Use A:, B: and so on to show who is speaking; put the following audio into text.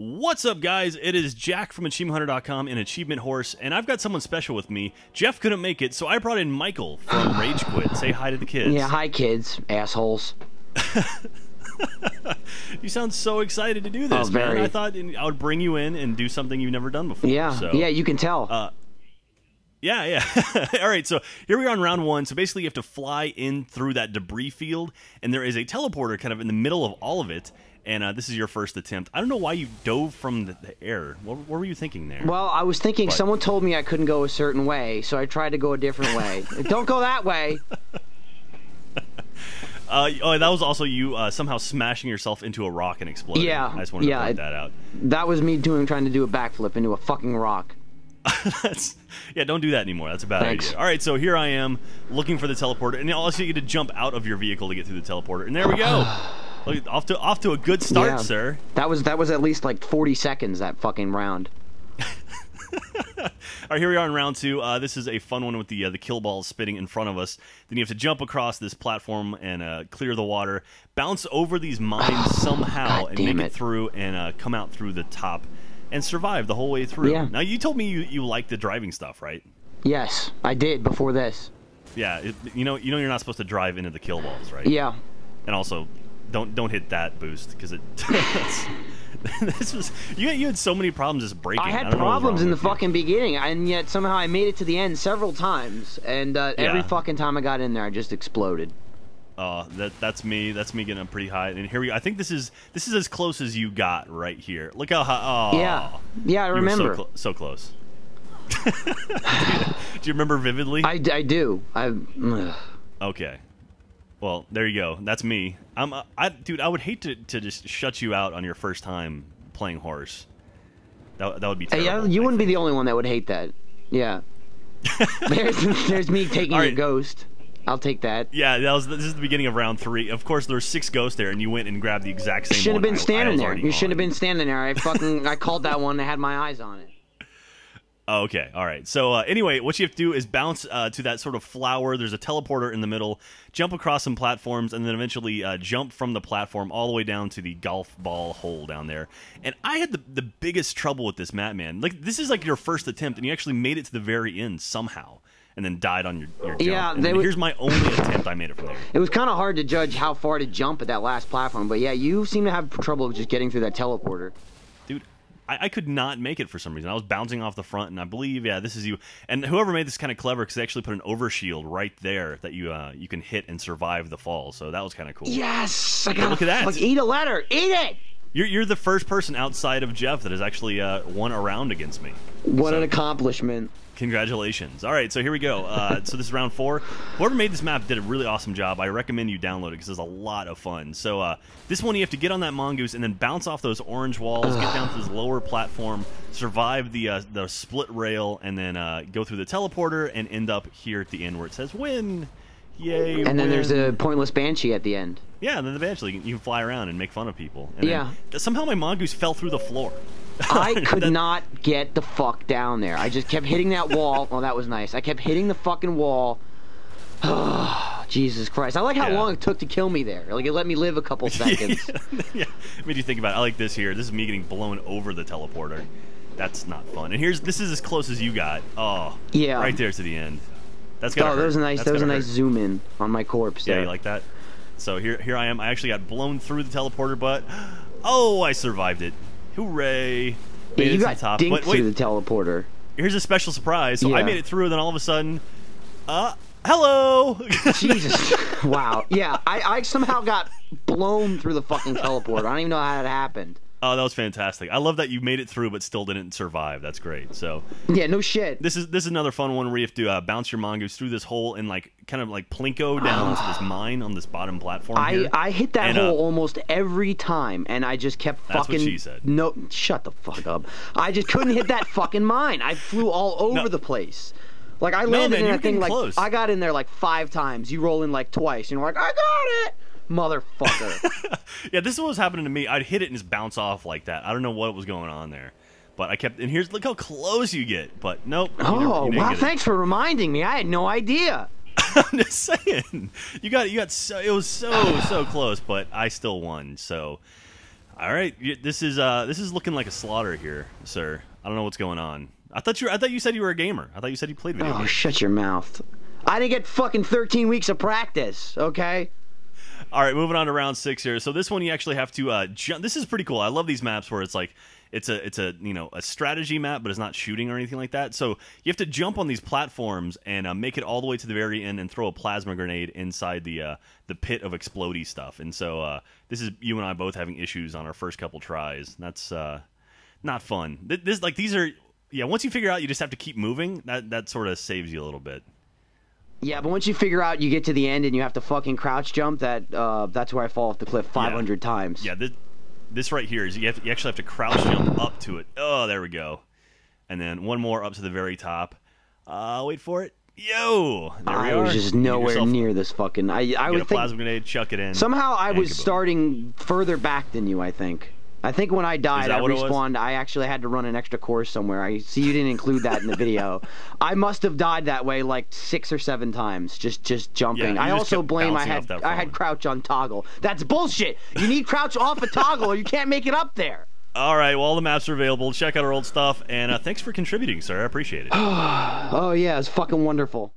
A: What's up, guys? It is Jack from AchievementHunter.com and Achievement Horse, and I've got someone special with me. Geoff couldn't make it, so I brought in Michael from Rage Quit. Say hi to the kids.
B: Yeah, hi, kids, assholes.
A: You sound so excited to do this, man. I thought I would bring you in and do something you've never done before.
B: Yeah,
A: so,
B: yeah, you can tell.
A: Yeah. All right, so here we are on round one. So basically you have to fly in through that debris field, and there is a teleporter kind of in the middle of all of it, and this is your first attempt. I don't know why you dove from the air. What were you thinking there?
B: Well, I was thinking someone told me I couldn't go a certain way, so I tried to go a different way. Don't go that way.
A: Oh, that was also you somehow smashing yourself into a rock and exploding.
B: Yeah,
A: I just wanted to point that out.
B: That was me trying to do a backflip into a fucking rock.
A: Yeah, don't do that anymore. That's a bad idea. All right, so here I am looking for the teleporter, and also you get to jump out of your vehicle to get through the teleporter, and there we go. Look, off to a good start, sir.
B: That was at least like 40 seconds, that fucking round.
A: All right, here we are in round two. This is a fun one with the kill balls spitting in front of us. Then you have to jump across this platform and clear the water, bounce over these mines somehow, and make it through and come out through the top and survive the whole way through.
B: Yeah.
A: Now, you told me you like the driving stuff, right?
B: Yes, I did before this.
A: Yeah, you know you're not supposed to drive into the kill balls, right?
B: Yeah.
A: And also, don't hit that boost because it. This was you had so many problems just breaking.
B: I had problems in the fucking beginning, and yet somehow I made it to the end several times, and every fucking time I got in there, I just exploded.
A: That's me. That's me getting up pretty high. And here we go. I think this is as close as you got right here. Look how high. Oh,
B: yeah, I remember.
A: So close. Do you remember vividly?
B: I do.
A: Okay. Well, there you go. That's me. Dude, I would hate to just shut you out on your first time playing horse. That would be terrible.
B: Yeah, you wouldn't be the only one that would hate that. Yeah. there's me taking your ghost. I'll take that.
A: Yeah, this is the beginning of round three. Of course, there's 6 ghosts there, and you went and grabbed the exact same one.
B: Shouldn't have been standing there. You shouldn't have been standing there. I called that one. I had my eyes on it.
A: Oh, okay, all right. So anyway, what you have to do is bounce to that sort of flower. There's a teleporter in the middle. Jump across some platforms, and then eventually jump from the platform all the way down to the golf ball hole down there. And I had the biggest trouble with this map, man. Like, this is like your first attempt, and you actually made it to the very end somehow, and then died on your jump.
B: Yeah,
A: here's my only attempt. I made it from there.
B: It was kind of hard to judge how far to jump at that last platform, but yeah, you seem to have trouble just getting through that teleporter.
A: Dude, I could not make it for some reason. I was bouncing off the front, and I believe, yeah, this is you. And whoever made this kind of clever, because they actually put an overshield right there that you can hit and survive the fall. So that was kind of cool.
B: Yes,
A: look at that.
B: Like, eat a letter, eat it.
A: You're the first person outside of Geoff that has actually won a round against me.
B: What an accomplishment.
A: Congratulations. All right, so here we go. So this is round 4. Whoever made this map did a really awesome job. I recommend you download it because it's a lot of fun. So this one you have to get on that Mongoose and then bounce off those orange walls, get down to this lower platform, survive the split rail, and then go through the teleporter and end up here at the end where it says win. Yay,
B: and then there's a pointless banshee at the end.
A: Yeah, and then eventually you can fly around and make fun of people. And then somehow my Mongoose fell through the floor.
B: I could not get the fuck down there. I just kept hitting that wall. Oh, that was nice. I kept hitting the fucking wall. Oh, Jesus Christ. I like how long it took to kill me there. Like, it let me live a couple seconds.
A: Yeah. Made you think about it. I like this here. This is me getting blown over the teleporter. That's not fun. And this is as close as you got. Oh, yeah. Right there to the end. That's gotta hurt.
B: That was a nice. That was a nice zoom in on my corpse.
A: Yeah, you like that? So here I am. I actually got blown through the teleporter, but I survived it. Hooray!
B: Yeah, you got dinked through the teleporter.
A: Here's a special surprise. So I made it through, and then all of a sudden, hello!
B: Jesus! Wow. Yeah, I somehow got blown through the fucking teleporter. I don't even know how that happened.
A: Oh, that was fantastic. I love that you made it through but still didn't survive. That's great. So
B: yeah, no shit.
A: This is another fun one where you have to bounce your Mongoose through this hole and kind of plinko down to this mine on this bottom platform.
B: I hit that hole almost every time, and I just kept fucking.
A: That's what she said.
B: No, shut the fuck up. I just couldn't hit that fucking mine. I flew all over the place. Like, I landed in that thing like I got in there like 5 times. You roll in like twice, and you're like, I got it. Motherfucker.
A: Yeah, this is what was happening to me. I'd hit it and just bounce off like that. I don't know what was going on there. But I kept, and look how close you get. But nope.
B: Oh, wow, thanks for reminding me. I had no idea.
A: I'm just saying. You got so, it was so close, but I still won. So All right, this is looking like a slaughter here, sir. I don't know what's going on. I thought you said you were a gamer. I thought you said you played video games.
B: Oh, shut your mouth. I didn't get fucking 13 weeks of practice, okay?
A: All right, moving on to round 6 here. So this one you actually have to jump. This is pretty cool. I love these maps where it's like it's a a strategy map, but it's not shooting or anything like that. So you have to jump on these platforms and make it all the way to the very end and throw a plasma grenade inside the pit of explodey stuff. And so this is you and I both having issues on our first couple tries. That's not fun. These are once you figure out you just have to keep moving, that sort of saves you a little bit.
B: Yeah, but once you figure out you get to the end and you have to fucking crouch jump, that's where I fall off the cliff 500 times.
A: Yeah, this right here is you actually have to crouch jump up to it. Oh, there we go. And then one more up to the very top. Wait for it. Yo! There we are.
B: I was just nowhere near this fucking... I
A: would
B: think...
A: a plasma grenade, chuck it in.
B: Somehow I was starting further back than you, I think. I think when I died, I respawned. I actually had to run an extra course somewhere. I see you didn't include that in the video. I must have died that way like 6 or 7 times, just jumping. I also blame I had crouch on toggle. That's bullshit. You need crouch off a toggle, or you can't make it up there.
A: All right, well, all the maps are available. Check out our old stuff, and thanks for contributing, sir. I appreciate it.
B: Oh yeah, it's fucking wonderful.